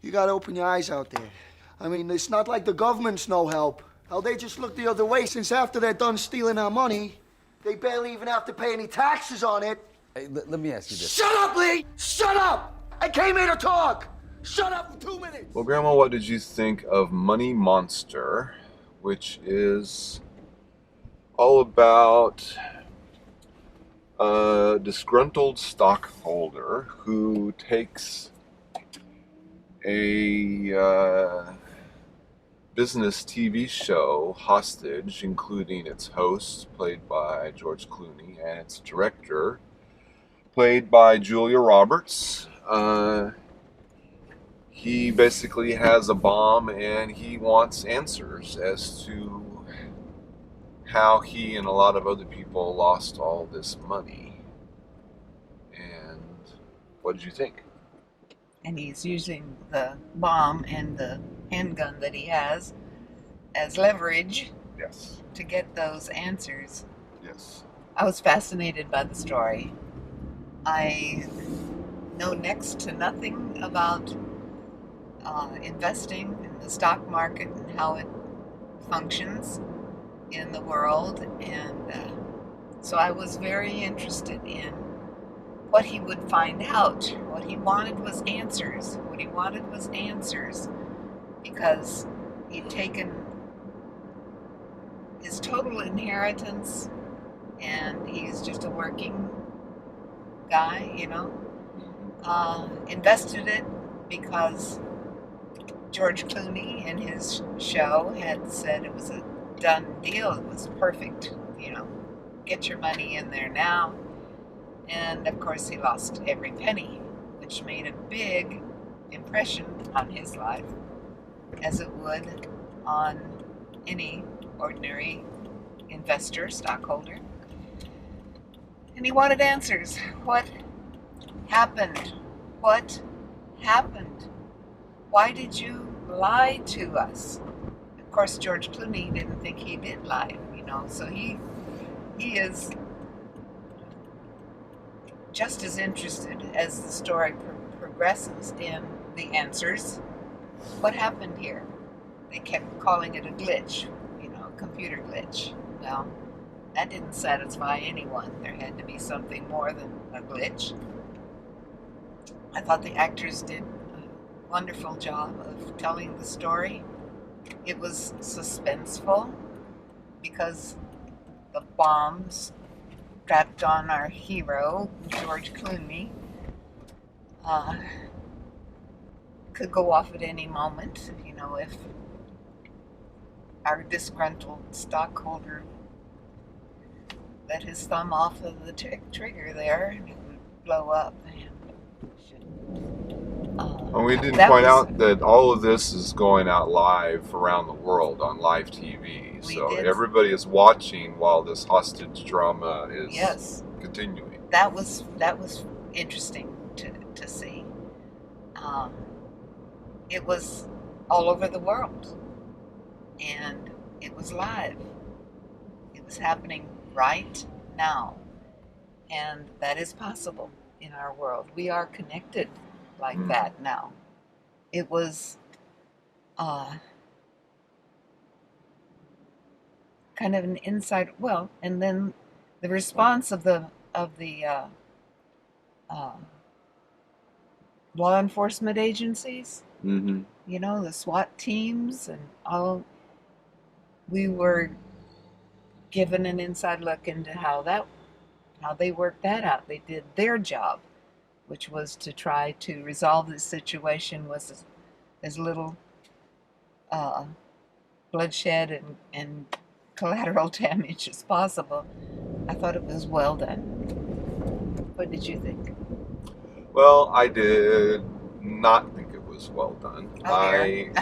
You gotta open your eyes out there. I mean, it's not like the government's no help. Hell, they just look the other way since after they're done stealing our money, they barely even have to pay any taxes on it. Hey, let me ask you this. Shut up, Lee! Shut up! I came here to talk! Shut up for 2 minutes! Well, Grandma, what did you think of Money Monster, which is all about a disgruntled stockholder who takes a business TV show hostage, including its host, played by George Clooney, and its director, played by Julia Roberts. He basically has a bomb and he wants answers as to how he and a lot of other people lost all this money. And what did you think? And he's using the bomb and the handgun that he has as leverage Yes. to get those answers. Yes. I was fascinated by the story. I know next to nothing about investing in the stock market and how it functions in the world, and so I was very interested in what he would find out. What he wanted was answers. Because he'd taken his total inheritance, and he's just a working guy, invested it because George Clooney in his show had said it was a done deal. It was perfect, get your money in there now. And of course he lost every penny, which made a big impression on his life, as it would on any ordinary investor, stockholder. And he wanted answers. What happened? What happened? Why did you lie to us? Of course, George Clooney didn't think he did lie, so he is just as interested as the story progresses in the answers. What happened here? They kept calling it a glitch, a computer glitch. Well, that didn't satisfy anyone. There had to be something more than a glitch. I thought the actors did a wonderful job of telling the story. It was suspenseful because the bombs strapped on our hero, George Clooney, could go off at any moment. If our disgruntled stockholder let his thumb off of the trigger there, it would blow up. And we didn't point out that all of this is going out live around the world on live TV. So everybody is watching while this hostage drama is continuing. That was interesting to see. It was all over the world, and it was live. It was happening right now, and that is possible in our world. We are connected like that now. It was kind of an inside, and then the response of the law enforcement agencies, the SWAT teams and all. We were given an inside look into how they worked that out. They did their job, which was to try to resolve this situation with as little bloodshed and collateral damage as possible. I thought it was well done. What did you think? Well, I did not think it was well done. Oh dear.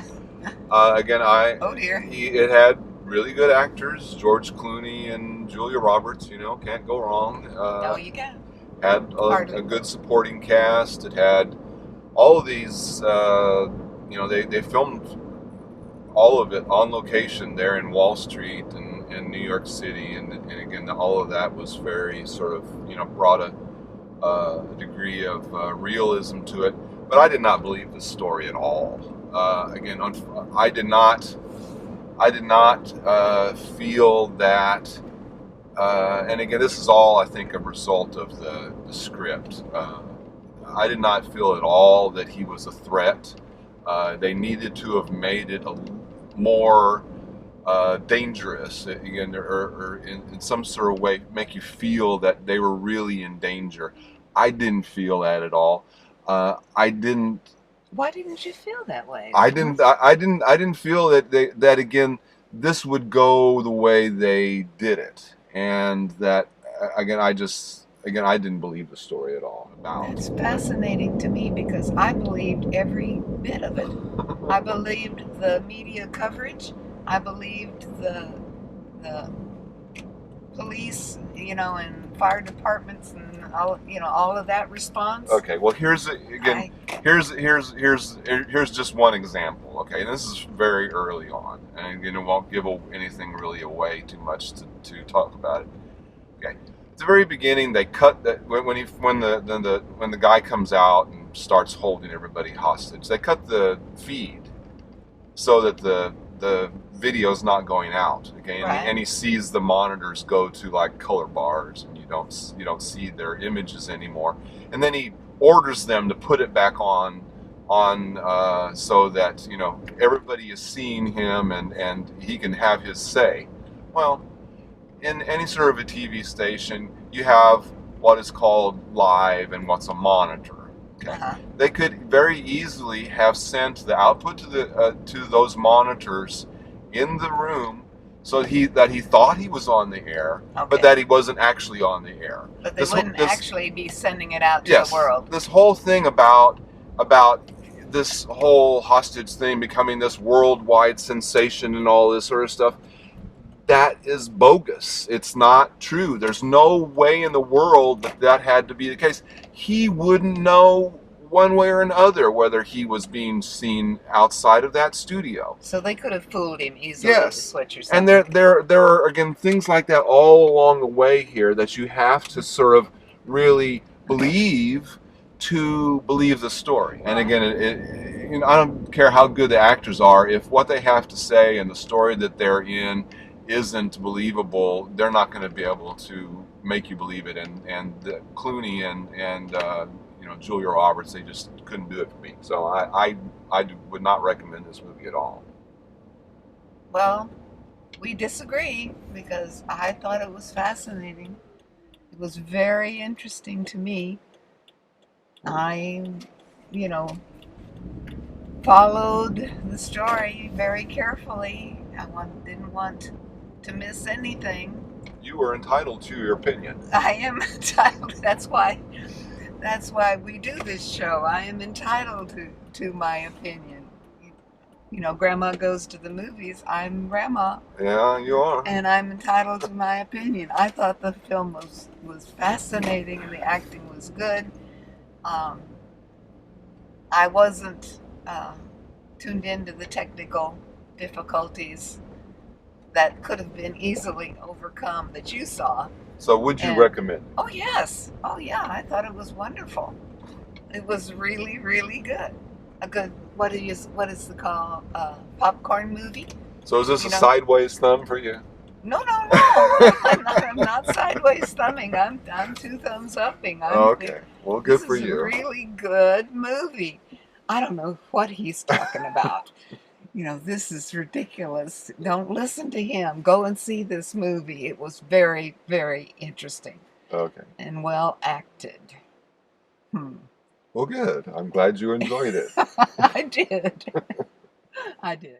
Oh dear. It had really good actors, George Clooney and Julia Roberts. Can't go wrong. No, you can't. Had a good supporting cast. It had all of these. They filmed all of it on location there in Wall Street and in New York City, and again, all of that was very sort of brought a degree of realism to it. But I did not believe this story at all. Again, I did not. I did not feel that. And again, this is all, I think, a result of the script. I did not feel at all that he was a threat. They needed to have made it a more dangerous, again, or in some sort of way, make you feel that they were really in danger. I didn't feel that at all. I didn't. Why didn't you feel that way? I didn't. I didn't feel that that again, this would go the way they did it, and that again, I didn't believe the story at all about. It's fascinating to me because I believed every bit of it. I believed the media coverage. I believed the police, and fire departments and all of that response. Okay, well here's just one example. Okay, and this is very early on, and again, it won't give anything really away too much to talk about it. Okay, at the very beginning, they cut that when the guy comes out and starts holding everybody hostage. They cut the feed so that the video's not going out. Okay, Right. and he sees the monitors go to like color bars, and you don't see their images anymore. And then he orders them to put it back on so that everybody is seeing him and he can have his say. Well, in any sort of a TV station, you have what is called live and what's a monitor. Okay. Uh-huh. They could very easily have sent the output to those monitors in the room, so that he thought he was on the air, Okay. but that he wasn't actually on the air. But they wouldn't actually be sending it out to Yes, the world. this whole thing about this whole hostage thing becoming this worldwide sensation and all this sort of stuff, that is bogus. It's not true. There's no way in the world that had to be the case. He wouldn't know one way or another whether he was being seen outside of that studio. So they could have fooled him easily. Yes. Is what you're saying. And there are again things like that all along the way here that you have to sort of really believe to believe the story. And again, I don't care how good the actors are, if what they have to say and the story that they're in isn't believable, they're not going to be able to make you believe it. And Clooney and Julia Roberts, they just couldn't do it for me. So I would not recommend this movie at all. Well, we disagree because I thought it was fascinating. It was very interesting to me. I, followed the story very carefully. I didn't want to miss anything. You are entitled to your opinion. I am entitled. That's why we do this show. I am entitled to my opinion. Grandma goes to the movies. I'm Grandma. Yeah, you are. And I'm entitled to my opinion. I thought the film was fascinating and the acting was good. I wasn't tuned into the technical difficulties that could have been easily overcome that you saw. So would you recommend it? Oh, yes. Oh, yeah. I thought it was wonderful. It was really, really good. A good, what is the call? Popcorn movie? So is this a sideways thumb for you? No. I'm not sideways thumbing. I'm two thumbs upping. Okay. Well, good for This is you. a really good movie. I don't know what he's talking about. This is ridiculous. Don't listen to him. Go and see this movie. It was very, very interesting. Okay. And well acted. Well, good. I'm glad you enjoyed it. I did. I did.